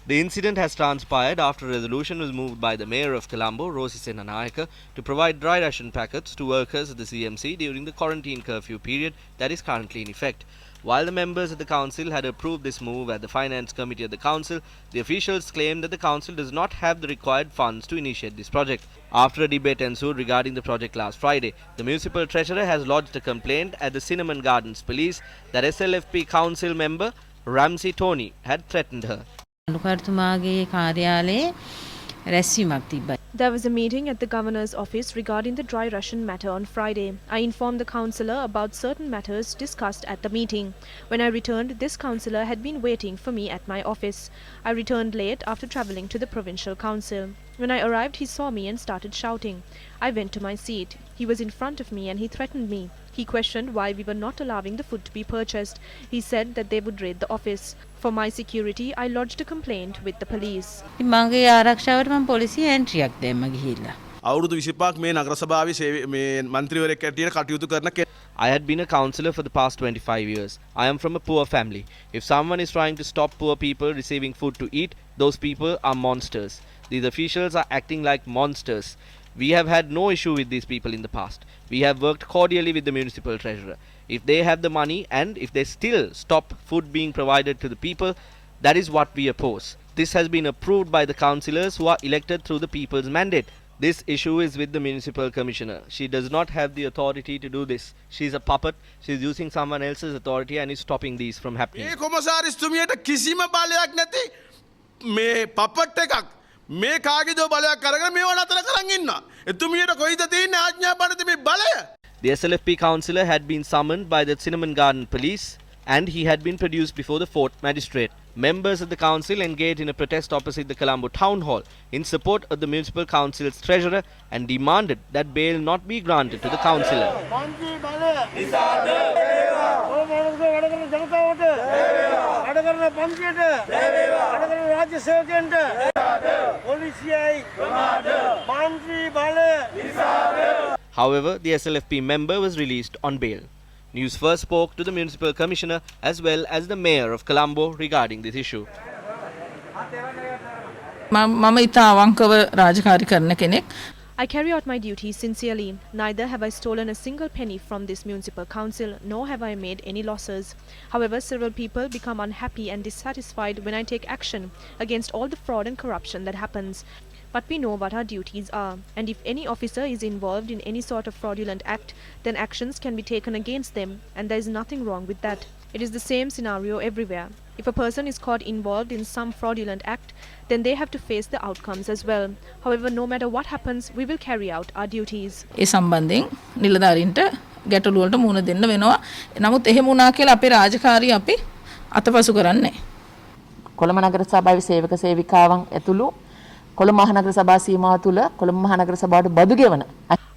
The incident has transpired after a resolution was moved by the Mayor of Colombo, Rosie Senanayaka, to provide dry ration packets to workers at the CMC during the quarantine curfew period that is currently in effect. While the members of the council had approved this move at the Finance Committee of the council, the officials claimed that the council does not have the required funds to initiate this project. After a debate ensued regarding the project last Friday, the municipal treasurer has lodged a complaint at the Cinnamon Gardens police that SLFP council member Ramsey Tony had threatened her. There was a meeting at the Governor's office regarding the dry ration matter on Friday. I informed the councillor about certain matters discussed at the meeting. When I returned, this councillor had been waiting for me at my office. I returned late after travelling to the provincial council. When I arrived, he saw me and started shouting. I went to my seat. He was in front of me and he threatened me. He questioned why we were not allowing the food to be purchased. He said that they would raid the office. For my security, I lodged a complaint with the police. I had been a councillor for the past 25 years. I am from a poor family. If someone is trying to stop poor people receiving food to eat, those people are monsters. These officials are acting like monsters. We have had no issue with these people in the past. We have worked cordially with the municipal treasurer. If they have the money and if they still stop food being provided to the people, that is what we oppose. This has been approved by the councillors who are elected through the people's mandate. This issue is with the municipal commissioner. She does not have the authority to do this. She is a puppet. She is using someone else's authority and is stopping these from happening. මේ කාගේදෝ බලයක් කරගෙන මේව නතර කරන් ඉන්නවා. එතුමියට කොයිද තියෙන්නේ ආඥා පනති මේ බලය? The SLFP councillor had been summoned by the Cinnamon Garden police and he had been produced before the 4th magistrate. Members of the council engaged in a protest opposite the Colombo town hall in support of the municipal council's treasurer and demanded that bail not be granted to the councillor. However, the SLFP member was released on bail. Newsfirst spoke to the municipal commissioner as well as the mayor of Colombo regarding this issue. I carry out my duties sincerely. Neither have I stolen a single penny from this municipal council, nor have I made any losses. However, several people become unhappy and dissatisfied when I take action against all the fraud and corruption that happens. But we know what our duties are, and if any officer is involved in any sort of fraudulent act, then actions can be taken against them, and there is nothing wrong with that. It is the same scenario everywhere. If a person is caught involved in some fraudulent act, then they have to face the outcomes as well. However, no matter what happens, we will carry out our duties. ඒ සම්බන්ධයෙන් නිලධාරීන්ට ගැටලු වලට මුහුණ දෙන්න වෙනවා. නමුත් එහෙම වුණා කියලා අපේ රාජකාරිය අපි අතපසු කරන්නේ. කොළඹ නගර සභාවේ සේවක සේවිකාවන් ඇතුළු කොළඹ මහනගර සභා සීමාව තුළ කොළඹ මහනගර සභාවට බදු ගෙවන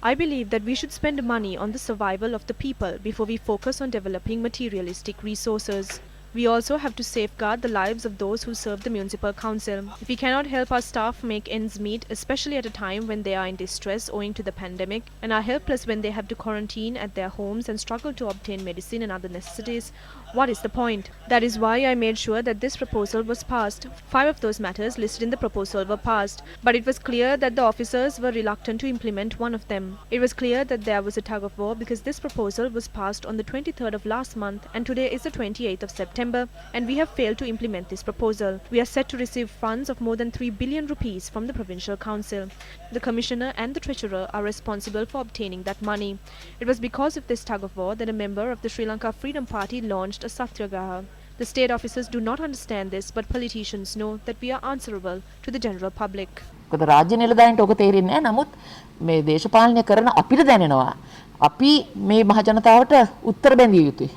I believe that we should spend money on the survival of the people before we focus on developing materialistic resources. We also have to safeguard the lives of those who serve the municipal council. If we cannot help our staff make ends meet, especially at a time when they are in distress owing to the pandemic and are helpless when they have to quarantine at their homes and struggle to obtain medicine and other necessities, what is the point? That is why I made sure that this proposal was passed. 5 of those matters listed in the proposal were passed, but it was clear that the officers were reluctant to implement one of them. It was clear that there was a tug of war because this proposal was passed on the 23rd of last month and today is the 28th of September and we have failed to implement this proposal. We are set to receive funds of more than 3 billion rupees from the provincial council. The commissioner and the treasurer are responsible for obtaining that money. It was because of this tug of war that a member of the Sri Lanka Freedom Party launched a satyagraha. The state officers do not understand this, but politicians know that we are answerable to the general public. මොකද රාජ්‍ය නිලධාරීන්ට ඔක තේරෙන්නේ නැහැ. නමුත් මේ දේශපාලනය කරන අපිට දැනෙනවා. අපි මේ මහ ජනතාවට උත්තර බැඳිය යුතුයි.